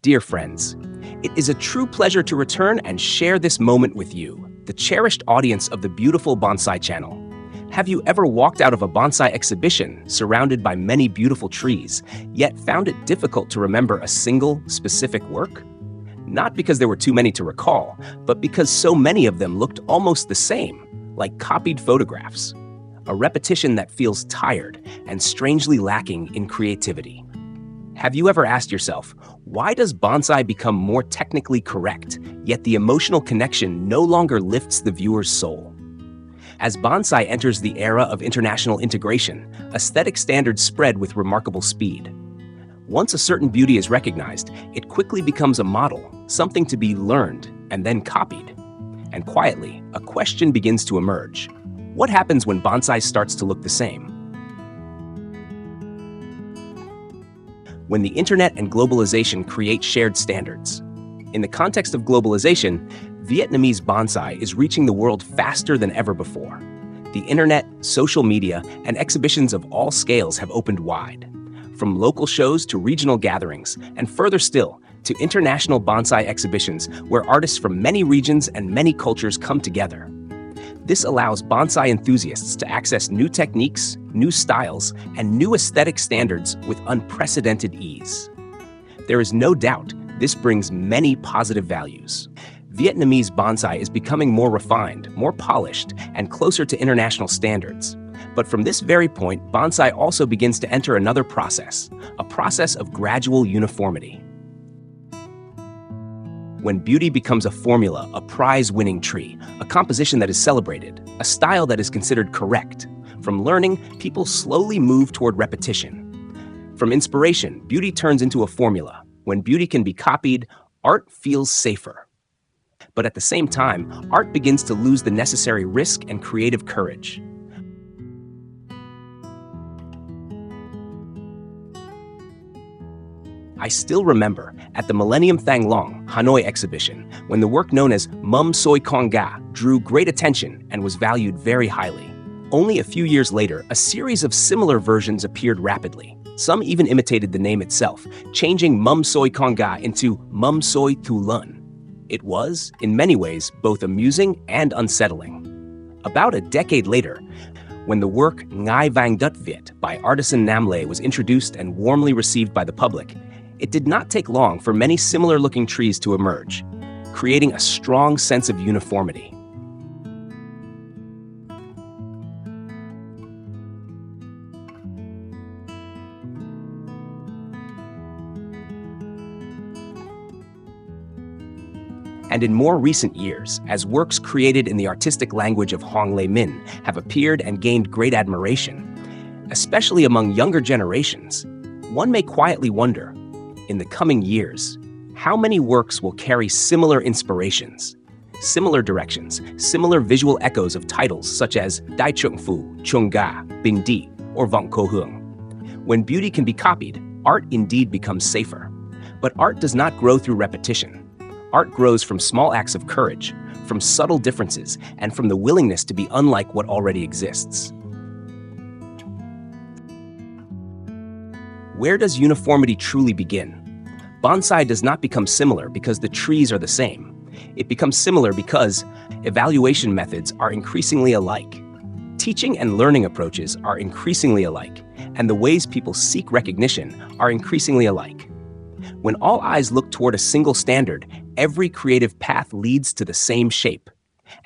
Dear friends, it is a true pleasure to return and share this moment with you, the cherished audience of the beautiful Bonsai channel. Have you ever walked out of a bonsai exhibition surrounded by many beautiful trees, yet found it difficult to remember a single specific work? Not because there were too many to recall, but because so many of them looked almost the same, like copied photographs. A repetition that feels tired and strangely lacking in creativity. Have you ever asked yourself, why does bonsai become more technically correct, yet the emotional connection no longer lifts the viewer's soul? As bonsai enters the era of international integration, aesthetic standards spread with remarkable speed. Once a certain beauty is recognized, it quickly becomes a model, something to be learned and then copied. And quietly, a question begins to emerge. What happens when bonsai starts to look the same? When the internet and globalization create shared standards. In the context of globalization, Vietnamese bonsai is reaching the world faster than ever before. The internet, social media, and exhibitions of all scales have opened wide. From local shows to regional gatherings, and further still, to international bonsai exhibitions where artists from many regions and many cultures come together. This allows bonsai enthusiasts to access new techniques, new styles, and new aesthetic standards with unprecedented ease. There is no doubt this brings many positive values. Vietnamese bonsai is becoming more refined, more polished, and closer to international standards. But from this very point, bonsai also begins to enter another process, a process of gradual uniformity. When beauty becomes a formula, a prize-winning tree, a composition that is celebrated, a style that is considered correct, from learning, people slowly move toward repetition. From inspiration, beauty turns into a formula. When beauty can be copied, art feels safer. But at the same time, art begins to lose the necessary risk and creative courage. I still remember, at the Millennium Thang Long Hanoi exhibition, when the work known as Mum Soi Con Ga drew great attention and was valued very highly. Only a few years later, a series of similar versions appeared rapidly. Some even imitated the name itself, changing Mum Soi Con Ga into Mum Soi Tu Lun. It was, in many ways, both amusing and unsettling. About a decade later, when the work Ngai Vang Dut Viet by artisan Nam Le was introduced and warmly received by the public, it did not take long for many similar-looking trees to emerge, creating a strong sense of uniformity. And in more recent years, as works created in the artistic language of Hong Lei Min have appeared and gained great admiration, especially among younger generations, one may quietly wonder, in the coming years, how many works will carry similar inspirations, similar directions, similar visual echoes of titles such as Dai Chung Fu, Chung Ga, Bing Di, or Vong Ko Hung. When beauty can be copied, art indeed becomes safer. But art does not grow through repetition. Art grows from small acts of courage, from subtle differences, and from the willingness to be unlike what already exists. Where does uniformity truly begin? Bonsai does not become similar because the trees are the same. It becomes similar because evaluation methods are increasingly alike. Teaching and learning approaches are increasingly alike, and the ways people seek recognition are increasingly alike. When all eyes look toward a single standard, every creative path leads to the same shape.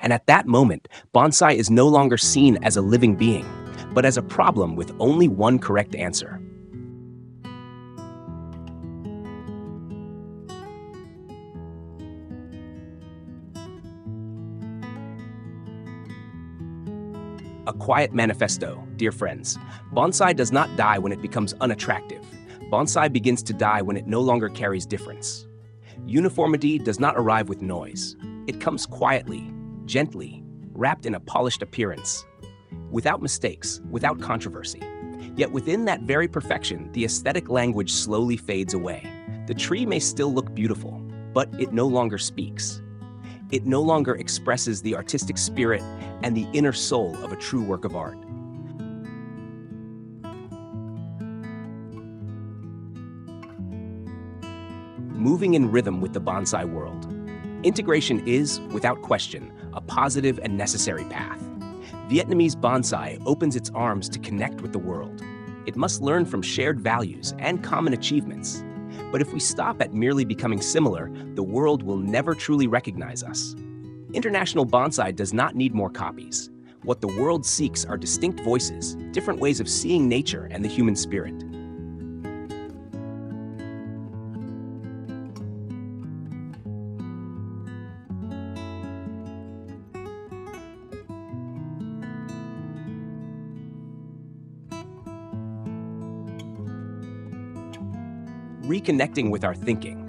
And at that moment, bonsai is no longer seen as a living being, but as a problem with only one correct answer. A quiet manifesto, dear friends. Bonsai does not die when it becomes unattractive. Bonsai begins to die when it no longer carries difference. Uniformity does not arrive with noise. It comes quietly, gently, wrapped in a polished appearance. Without mistakes, without controversy. Yet within that very perfection, the aesthetic language slowly fades away. The tree may still look beautiful, but it no longer speaks. It no longer expresses the artistic spirit and the inner soul of a true work of art. moving in rhythm with the bonsai world. Integration is, without question, a positive and necessary path. Vietnamese bonsai opens its arms to connect with the world. It must learn from shared values and common achievements. But if we stop at merely becoming similar, the world will never truly recognize us. International bonsai does not need more copies. What the world seeks are distinct voices, different ways of seeing nature and the human spirit. Reconnecting with our thinking.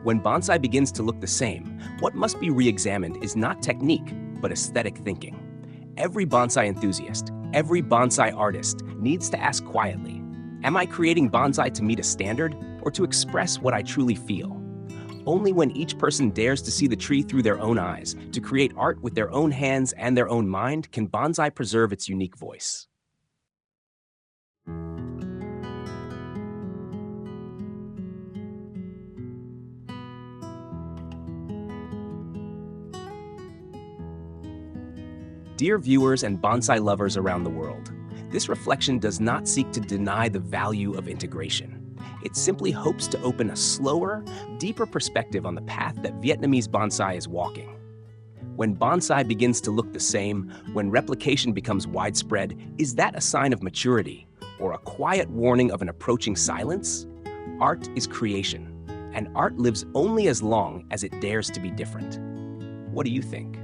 When bonsai begins to look the same, what must be re-examined is not technique, but aesthetic thinking. Every bonsai enthusiast, every bonsai artist needs to ask quietly, am I creating bonsai to meet a standard or to express what I truly feel? Only when each person dares to see the tree through their own eyes, to create art with their own hands and their own mind, can bonsai preserve its unique voice. Dear viewers and bonsai lovers around the world, this reflection does not seek to deny the value of integration. It simply hopes to open a slower, deeper perspective on the path that Vietnamese bonsai is walking. When bonsai begins to look the same, when replication becomes widespread, is that a sign of maturity or a quiet warning of an approaching silence? Art is creation, and art lives only as long as it dares to be different. What do you think?